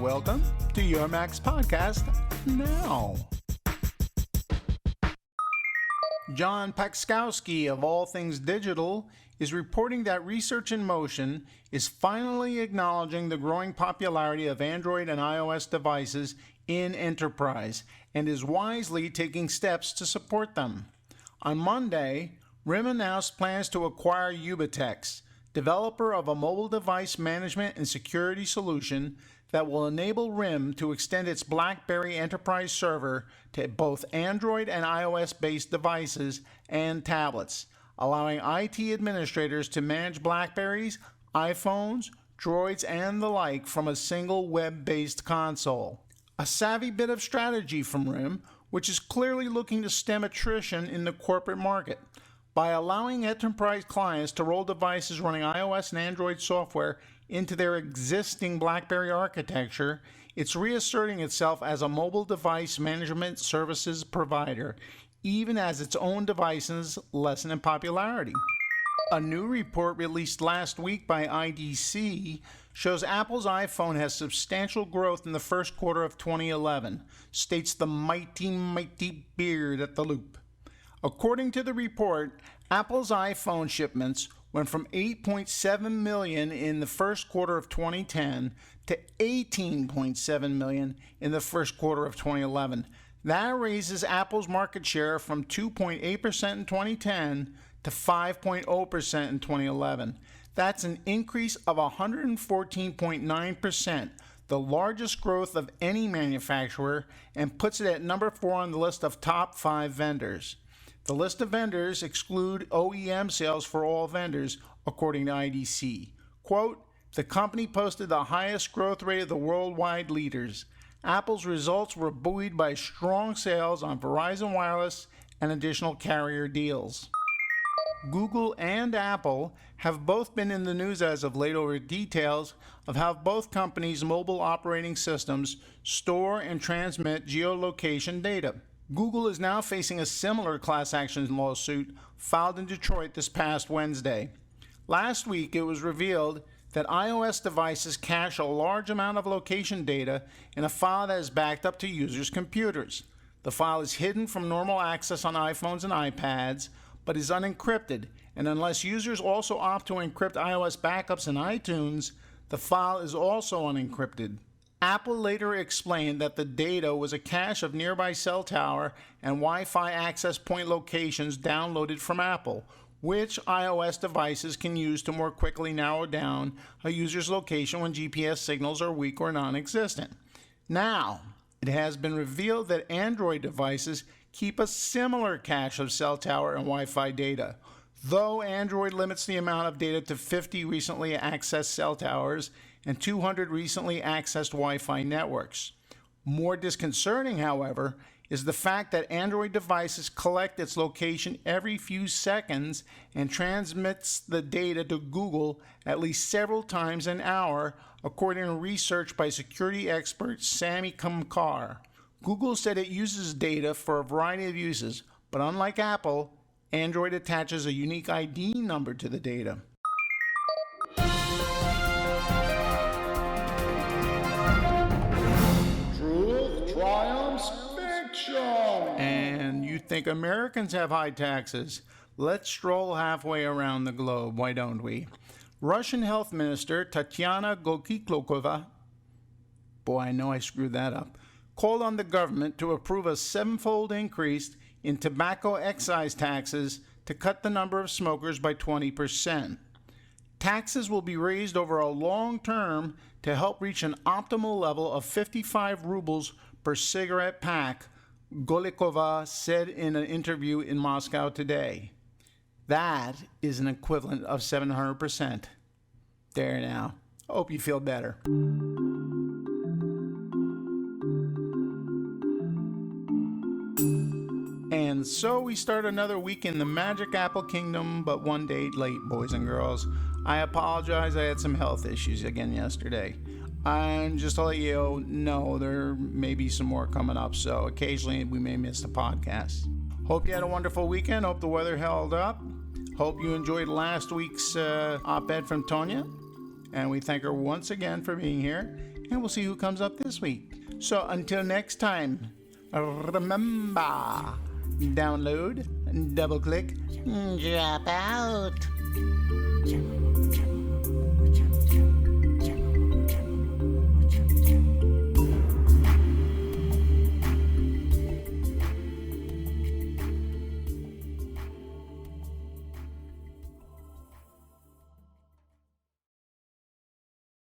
welcome to Your Max Podcast Now. John Pakskowski of All Things Digital is reporting that Research in Motion is finally acknowledging the growing popularity of Android and iOS devices in enterprise and is wisely taking steps to support them. On Monday, RIM announced plans to acquire Ubitex, developer of a mobile device management and security solution that will enable RIM to extend its BlackBerry Enterprise server to both Android and iOS-based devices and tablets, allowing IT administrators to manage BlackBerries, iPhones, Droids, and the like from a single web-based console. A savvy bit of strategy from RIM, which is clearly looking to stem attrition in the corporate market. By allowing enterprise clients to roll devices running iOS and Android software into their existing BlackBerry architecture, it's reasserting itself as a mobile device management services provider, even as its own devices lessen in popularity. A new report released last week by IDC shows Apple's iPhone has substantial growth in the first quarter of 2011, states the mighty beard at the loop. According to the report, Apple's iPhone shipments went from 8.7 million in the first quarter of 2010 to 18.7 million in the first quarter of 2011. That raises Apple's market share from 2.8% in 2010 to 5.0% in 2011. That's an increase of 114.9%, the largest growth of any manufacturer, and puts it at number 4 on the list of top 5 vendors. The list of vendors exclude OEM sales for all vendors, according to IDC. Quote, the company posted the highest growth rate of the worldwide leaders. Apple's results were buoyed by strong sales on Verizon Wireless and additional carrier deals. Google and Apple have both been in the news as of late over details of how both companies' mobile operating systems store and transmit geolocation data. Google is now facing a similar class action lawsuit filed in Detroit this past Wednesday. Last week, it was revealed that iOS devices cache a large amount of location data in a file that is backed up to users' computers. The file is hidden from normal access on iPhones and iPads, but is unencrypted, and unless users also opt to encrypt iOS backups in iTunes, the file is also unencrypted. Apple later explained that the data was a cache of nearby cell tower and Wi-Fi access point locations downloaded from Apple, which iOS devices can use to more quickly narrow down a user's location when GPS signals are weak or non-existent. Now, it has been revealed that Android devices keep a similar cache of cell tower and Wi-Fi data, though Android limits the amount of data to 50 recently accessed cell towers and 200 recently accessed Wi-Fi networks. More disconcerting, however, is the fact that Android devices collect its location every few seconds and transmits the data to Google at least several times an hour, according to research by security expert Sami Kamkar. Google said it uses data for a variety of uses, but unlike Apple, Android attaches a unique ID number to the data. Truth triumphs fiction. And you think Americans have high taxes? Let's stroll halfway around the globe, why don't we? Russian Health Minister Tatiana Gokiklokova, boy, I know I screwed that up, called on the government to approve a 7-fold increase in tobacco excise taxes to cut the number of smokers by 20%. Taxes will be raised over a long term to help reach an optimal level of 55 rubles per cigarette pack, Golikova said in an interview in Moscow today. That is an equivalent of 700%. There now. Hope you feel better. And so we start another week in the Magic Apple Kingdom, but one day late, boys and girls. I apologize, I had some health issues again yesterday. And just to let you know, there may be some more coming up, so occasionally we may miss the podcast. Hope you had a wonderful weekend. Hope the weather held up. Hope you enjoyed last week's op-ed from Tonya. And we thank her once again for being here. and we'll see who comes up this week. So until next time, remember, download, double click, drop out.